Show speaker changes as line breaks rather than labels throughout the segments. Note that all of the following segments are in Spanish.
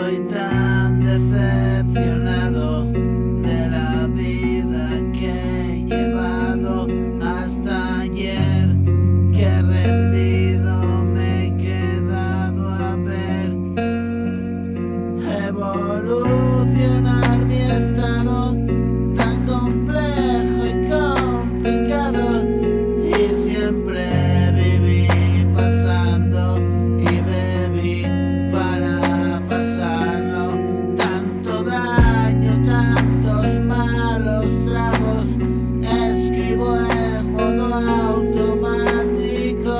Estoy tan decepcionado de la vida que he llevado hasta ayer, que rendido me he quedado a ver evolucionar mi estado tan complejo y complicado, y siempre viví pasando y bebí para pasarlo. Tanto daño, tantos malos tragos, escribo en modo automático.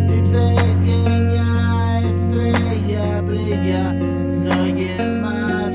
Mi pequeña estrella brilla, no hay más